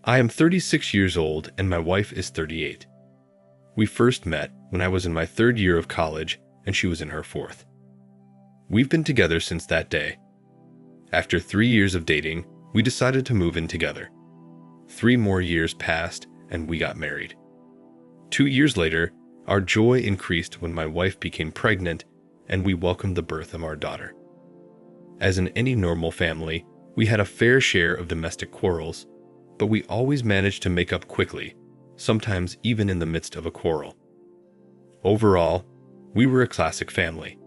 I am 36 years old and my wife is 38. We first met when I was in my third year of college and she was in her fourth. We've been together since that day. After 3 years of dating, we decided to move in together. 3 more years passed and we got married. 2 years later, our joy increased when my wife became pregnant and we welcomed the birth of our daughter. As in any normal family, we had a fair share of domestic quarrels, but we always managed to make up quickly, sometimes even in the midst of a quarrel. Overall, we were a classic family.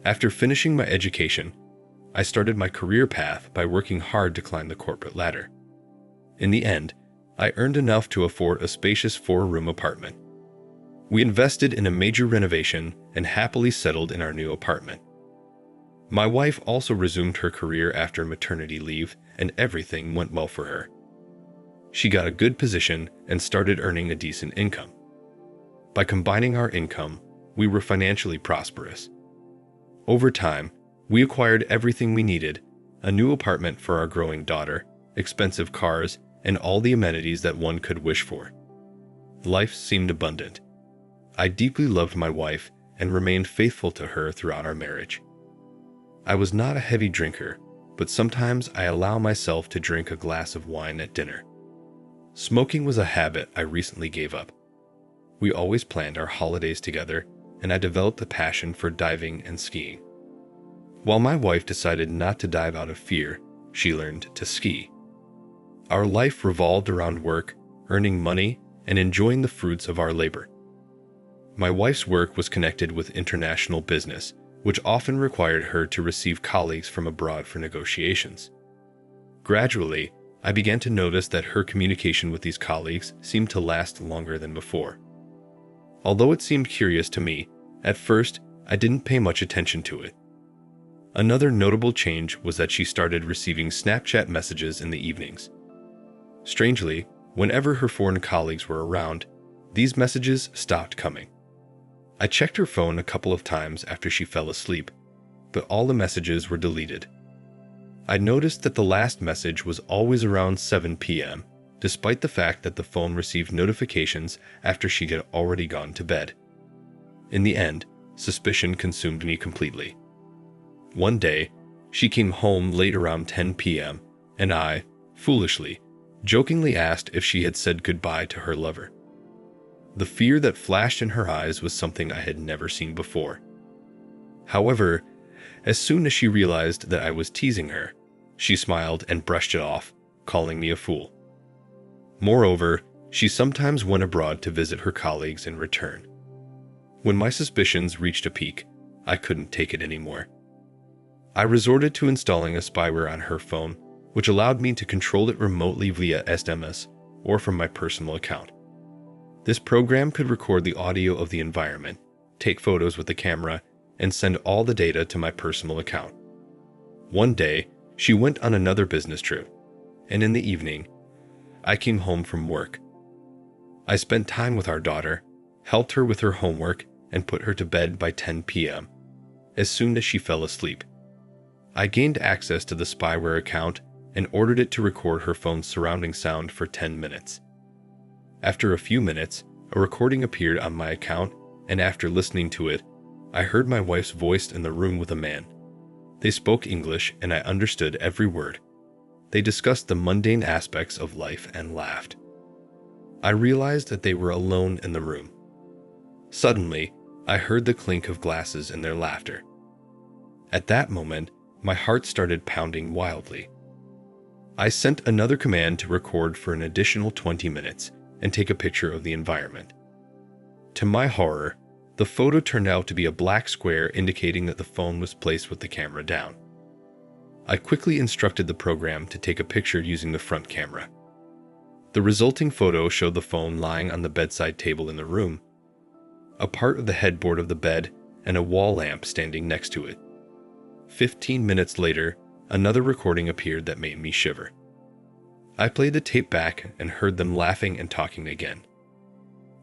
After finishing my education, I started my career path by working hard to climb the corporate ladder. In the end, I earned enough to afford a spacious 4-room apartment. We invested in a major renovation and happily settled in our new apartment. My wife also resumed her career after maternity leave, and everything went well for her. She got a good position and started earning a decent income. By combining our income, we were financially prosperous. Over time, we acquired everything we needed: a new apartment for our growing daughter, expensive cars, and all the amenities that one could wish for. Life seemed abundant. I deeply loved my wife and remained faithful to her throughout our marriage. I was not a heavy drinker, but sometimes I allow myself to drink a glass of wine at dinner. Smoking was a habit I recently gave up. We always planned our holidays together, and I developed a passion for diving and skiing. While my wife decided not to dive out of fear, she learned to ski. Our life revolved around work, earning money, and enjoying the fruits of our labor. My wife's work was connected with international business, which often required her to receive colleagues from abroad for negotiations. Gradually, I began to notice that her communication with these colleagues seemed to last longer than before. Although it seemed curious to me, at first I didn't pay much attention to it. Another notable change was that she started receiving Snapchat messages in the evenings. Strangely, whenever her foreign colleagues were around, these messages stopped coming. I checked her phone a couple of times after she fell asleep, but all the messages were deleted. I noticed that the last message was always around 7 p.m., despite the fact that the phone received notifications after she had already gone to bed. In the end, suspicion consumed me completely. One day, she came home late around 10 p.m., and I, foolishly, jokingly asked if she had said goodbye to her lover. The fear that flashed in her eyes was something I had never seen before. However, as soon as she realized that I was teasing her, she smiled and brushed it off, calling me a fool. Moreover, she sometimes went abroad to visit her colleagues and return. When my suspicions reached a peak, I couldn't take it anymore. I resorted to installing a spyware on her phone, which allowed me to control it remotely via SMS or from my personal account. This program could record the audio of the environment, take photos with the camera, and send all the data to my personal account. One day, she went on another business trip, and in the evening, I came home from work. I spent time with our daughter, helped her with her homework, and put her to bed by 10 p.m. As soon as she fell asleep, I gained access to the Spyware account and ordered it to record her phone's surrounding sound for 10 minutes. After a few minutes, a recording appeared on my account, and after listening to it, I heard my wife's voice in the room with a man. They spoke English, and I understood every word. They discussed the mundane aspects of life and laughed. I realized that they were alone in the room. Suddenly, I heard the clink of glasses in their laughter. At that moment, my heart started pounding wildly. I sent another command to record for an additional 20 minutes and take a picture of the environment. To my horror, the photo turned out to be a black square indicating that the phone was placed with the camera down. I quickly instructed the program to take a picture using the front camera. The resulting photo showed the phone lying on the bedside table in the room, a part of the headboard of the bed, and a wall lamp standing next to it. 15 minutes later, another recording appeared that made me shiver. I played the tape back and heard them laughing and talking again.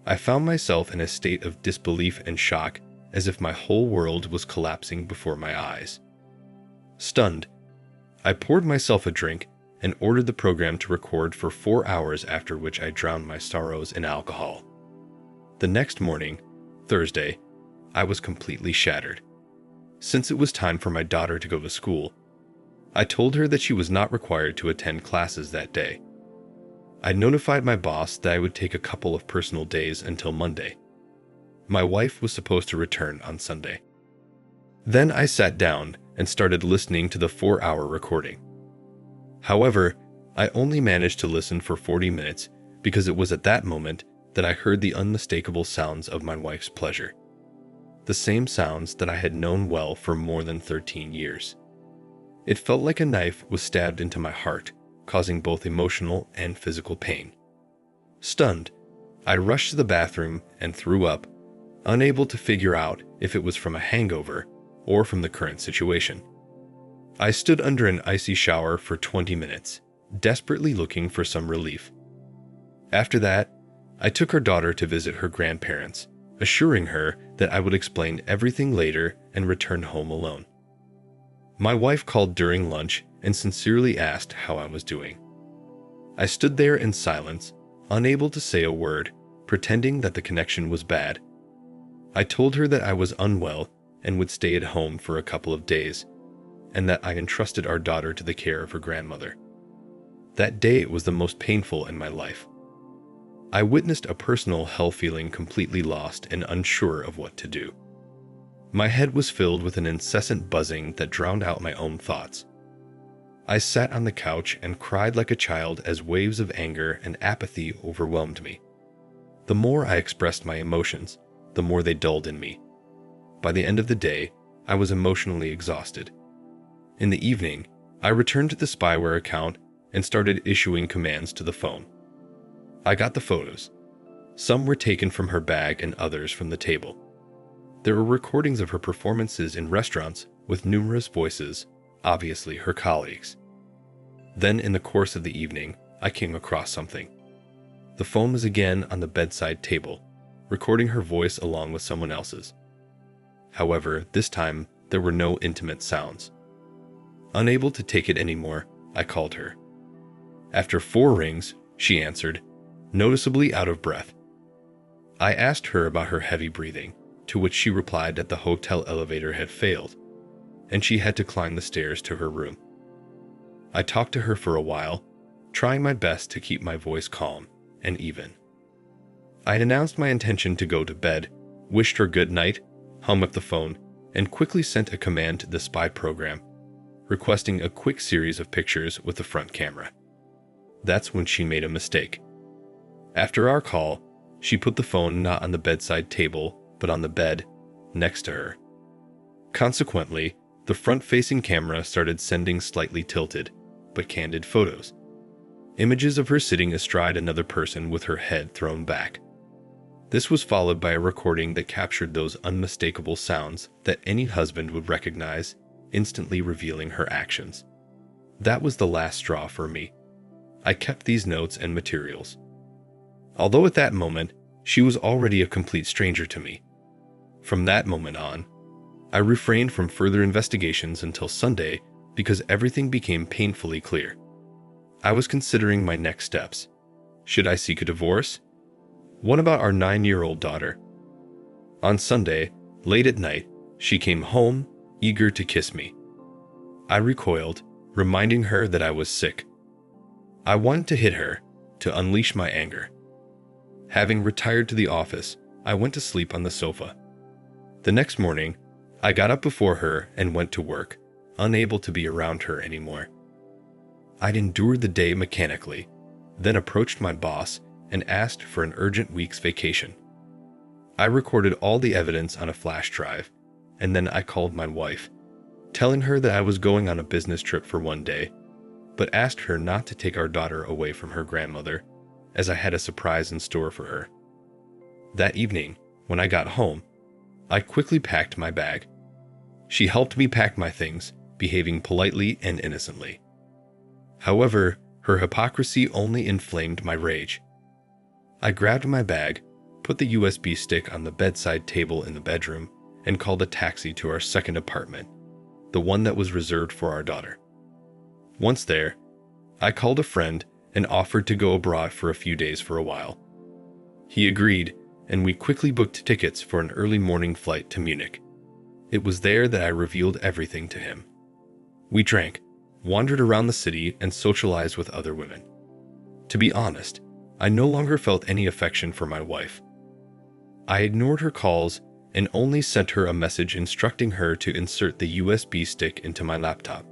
I found myself in a state of disbelief and shock, as if my whole world was collapsing before my eyes. Stunned, I poured myself a drink and ordered the program to record for 4 hours, after which I drowned my sorrows in alcohol. The next morning, Thursday, I was completely shattered. Since it was time for my daughter to go to school, I told her that she was not required to attend classes that day. I notified my boss that I would take a couple of personal days until Monday. My wife was supposed to return on Sunday. Then I sat down and started listening to the 4-hour recording. However, I only managed to listen for 40 minutes because it was at that moment that I heard the unmistakable sounds of my wife's pleasure. The same sounds that I had known well for more than 13 years. It felt like a knife was stabbed into my heart, causing both emotional and physical pain. Stunned, I rushed to the bathroom and threw up, unable to figure out if it was from a hangover or from the current situation. I stood under an icy shower for 20 minutes, desperately looking for some relief. After that, I took her daughter to visit her grandparents, assuring her that I would explain everything later, and returned home alone. My wife called during lunch and sincerely asked how I was doing. I stood there in silence, unable to say a word, pretending that the connection was bad. I told her that I was unwell and would stay at home for a couple of days, and that I entrusted our daughter to the care of her grandmother. That day was the most painful in my life. I witnessed a personal hell, feeling completely lost and unsure of what to do. My head was filled with an incessant buzzing that drowned out my own thoughts. I sat on the couch and cried like a child as waves of anger and apathy overwhelmed me. The more I expressed my emotions, the more they dulled in me. By the end of the day, I was emotionally exhausted. In the evening, I returned to the Spyware account and started issuing commands to the phone. I got the photos. Some were taken from her bag and others from the table. There were recordings of her performances in restaurants with numerous voices, obviously her colleagues. Then, in the course of the evening, I came across something. The phone was again on the bedside table, recording her voice along with someone else's. However, this time, there were no intimate sounds. Unable to take it anymore, I called her. After 4 rings, she answered, noticeably out of breath. I asked her about her heavy breathing, to which she replied that the hotel elevator had failed, and she had to climb the stairs to her room. I talked to her for a while, trying my best to keep my voice calm and even. I had announced my intention to go to bed, wished her good night, hung up the phone, and quickly sent a command to the spy program, requesting a quick series of pictures with the front camera. That's when she made a mistake. After our call, she put the phone not on the bedside table, but on the bed next to her. Consequently, the front-facing camera started sending slightly tilted, but candid photos. Images of her sitting astride another person with her head thrown back. This was followed by a recording that captured those unmistakable sounds that any husband would recognize, instantly revealing her actions. That was the last straw for me. I kept these notes and materials. Although at that moment, she was already a complete stranger to me. From that moment on, I refrained from further investigations until Sunday because everything became painfully clear. I was considering my next steps. Should I seek a divorce? What about our 9-year-old daughter? On Sunday, late at night, she came home, eager to kiss me. I recoiled, reminding her that I was sick. I wanted to hit her, to unleash my anger. Having retired to the office, I went to sleep on the sofa. The next morning, I got up before her and went to work, unable to be around her anymore. I'd endured the day mechanically, then approached my boss and asked for an urgent week's vacation. I recorded all the evidence on a flash drive, and then I called my wife, telling her that I was going on a business trip for 1 day, but asked her not to take our daughter away from her grandmother, as I had a surprise in store for her. That evening, when I got home, I quickly packed my bag. She helped me pack my things, behaving politely and innocently. However, her hypocrisy only inflamed my rage. I grabbed my bag, put the USB stick on the bedside table in the bedroom, and called a taxi to our second apartment, the one that was reserved for our daughter. Once there, I called a friend and offered to go abroad for a few days for a while. He agreed, and we quickly booked tickets for an early morning flight to Munich. It was there that I revealed everything to him. We drank, wandered around the city, and socialized with other women. To be honest, I no longer felt any affection for my wife. I ignored her calls and only sent her a message instructing her to insert the USB stick into my laptop.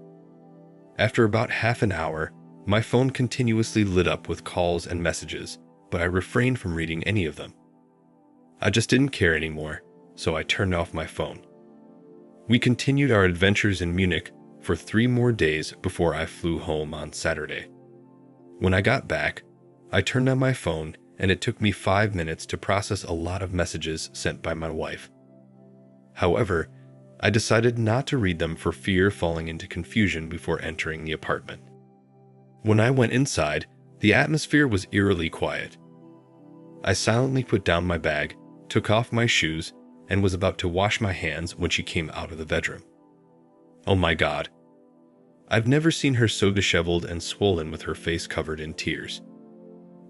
After about half an hour, my phone continuously lit up with calls and messages, but I refrained from reading any of them. I just didn't care anymore, so I turned off my phone. We continued our adventures in Munich for 3 more days before I flew home on Saturday. When I got back, I turned on my phone and it took me 5 minutes to process a lot of messages sent by my wife. However, I decided not to read them for fear of falling into confusion before entering the apartment. When I went inside, the atmosphere was eerily quiet. I silently put down my bag, took off my shoes, and was about to wash my hands when she came out of the bedroom. Oh my God. I've never seen her so disheveled and swollen with her face covered in tears.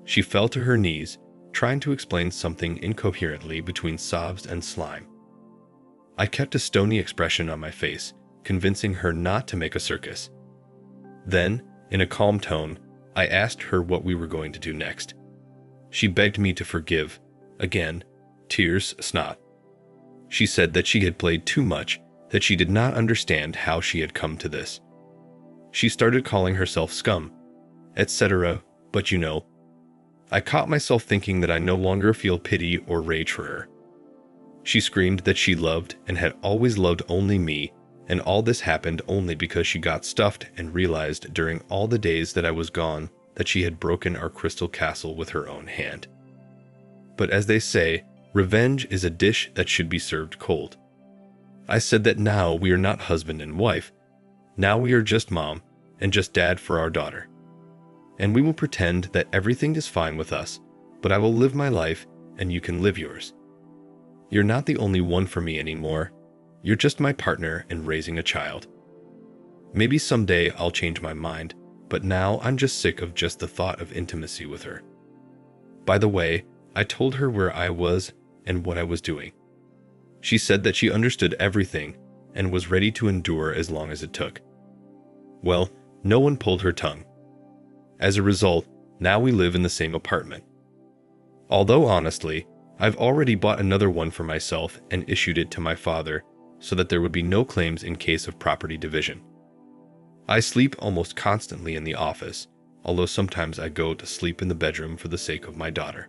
She fell to her knees, trying to explain something incoherently between sobs and slime. I kept a stony expression on my face, convincing her not to make a circus. Then, in a calm tone, I asked her what we were going to do next. She begged me to forgive. Again, tears, snot. She said that she had played too much, that she did not understand how she had come to this. She started calling herself scum, etc., but you know. I caught myself thinking that I no longer feel pity or rage for her. She screamed that she loved and had always loved only me, and all this happened only because she got stuffed and realized during all the days that I was gone that she had broken our crystal castle with her own hand. But as they say, revenge is a dish that should be served cold. I said that now we are not husband and wife. Now we are just mom and just dad for our daughter. And we will pretend that everything is fine with us, but I will live my life and you can live yours. You're not the only one for me anymore. You're just my partner in raising a child. Maybe someday I'll change my mind, but now I'm just sick of just the thought of intimacy with her. By the way, I told her where I was and what I was doing. She said that she understood everything and was ready to endure as long as it took. Well, no one pulled her tongue. As a result, now we live in the same apartment. Although honestly, I've already bought another one for myself and issued it to my father so that there would be no claims in case of property division. I sleep almost constantly in the office, although sometimes I go to sleep in the bedroom for the sake of my daughter.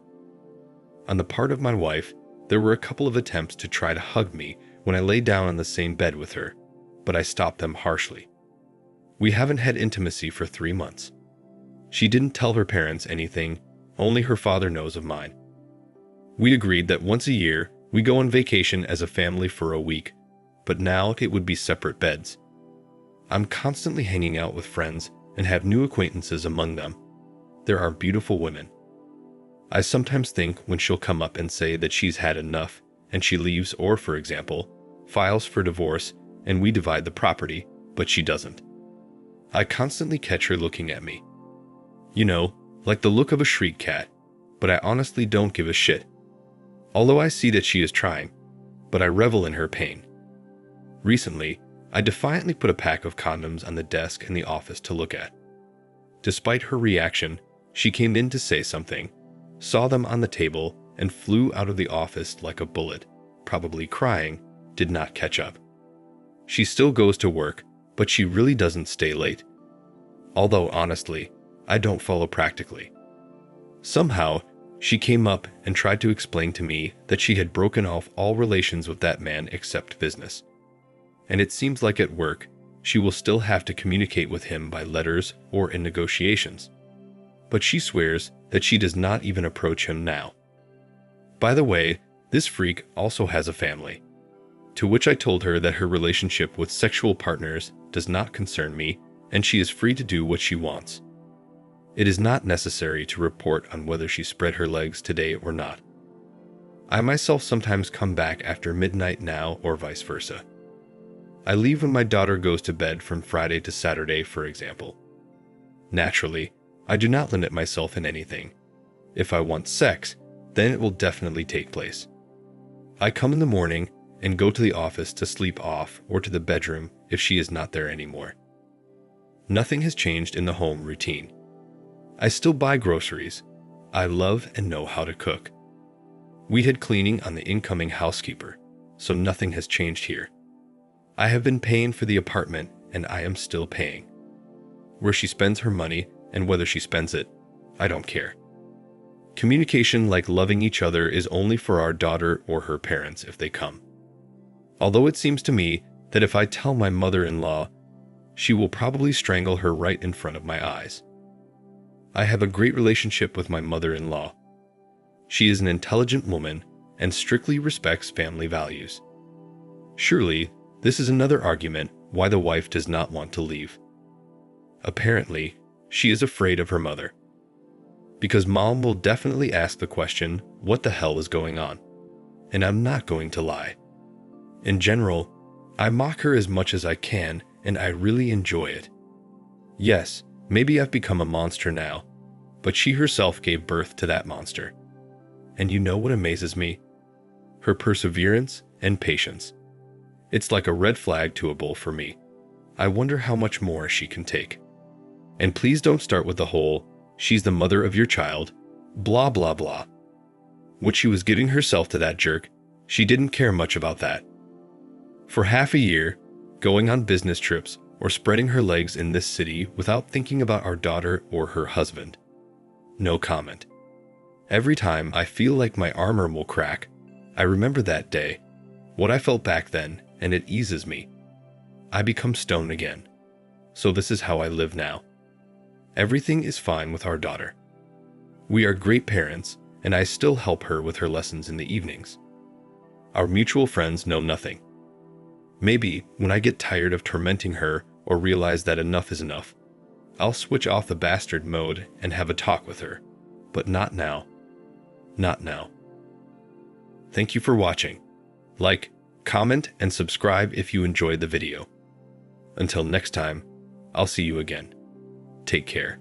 On the part of my wife, there were a couple of attempts to try to hug me when I lay down on the same bed with her, but I stopped them harshly. We haven't had intimacy for 3 months. She didn't tell her parents anything, only her father knows of mine. We agreed that once a year, we go on vacation as a family for a week, but now it would be separate beds. I'm constantly hanging out with friends and have new acquaintances among them. There are beautiful women. I sometimes think when she'll come up and say that she's had enough and she leaves or, for example, files for divorce and we divide the property, but she doesn't. I constantly catch her looking at me. You know, like the look of a shriek cat, but I honestly don't give a shit. Although I see that she is trying, but I revel in her pain. Recently, I defiantly put a pack of condoms on the desk in the office to look at. Despite her reaction, she came in to say something, saw them on the table, and flew out of the office like a bullet, probably crying, did not catch up. She still goes to work, but she really doesn't stay late. Although honestly, I don't follow practically. Somehow, she came up and tried to explain to me that she had broken off all relations with that man except business. And it seems like at work, she will still have to communicate with him by letters or in negotiations. But she swears that she does not even approach him now. By the way, this freak also has a family. To which I told her that her relationship with sexual partners does not concern me and she is free to do what she wants. It is not necessary to report on whether she spread her legs today or not. I myself sometimes come back after midnight now or vice versa. I leave when my daughter goes to bed from Friday to Saturday, for example. Naturally, I do not limit myself in anything. If I want sex, then it will definitely take place. I come in the morning and go to the office to sleep off or to the bedroom if she is not there anymore. Nothing has changed in the home routine. I still buy groceries. I love and know how to cook. We had cleaning on the incoming housekeeper, so nothing has changed here. I have been paying for the apartment and I am still paying. Where she spends her money and whether she spends it, I don't care. Communication like loving each other is only for our daughter or her parents if they come. Although it seems to me that if I tell my mother-in-law, she will probably strangle her right in front of my eyes. I have a great relationship with my mother-in-law. She is an intelligent woman and strictly respects family values. Surely, this is another argument why the wife does not want to leave. Apparently, she is afraid of her mother. Because mom will definitely ask the question, what the hell is going on? And I'm not going to lie. In general, I mock her as much as I can, and I really enjoy it. Yes, maybe I've become a monster now, but she herself gave birth to that monster. And you know what amazes me? Her perseverance and patience. It's like a red flag to a bull for me. I wonder how much more she can take. And please don't start with the whole, she's the mother of your child, blah blah blah. What she was getting herself to that jerk, she didn't care much about that. For half a year, going on business trips or spreading her legs in this city without thinking about our daughter or her husband. No comment. Every time I feel like my armor will crack, I remember that day, what I felt back then, and it eases me. I become stone again. So this is how I live now. Everything is fine with our daughter. We are great parents, and I still help her with her lessons in the evenings. Our mutual friends know nothing. Maybe when I get tired of tormenting her or realize that enough is enough, I'll switch off the bastard mode and have a talk with her. But not now. Not now. Thank you for watching. Like, comment, and subscribe if you enjoyed the video. Until next time, I'll see you again. Take care.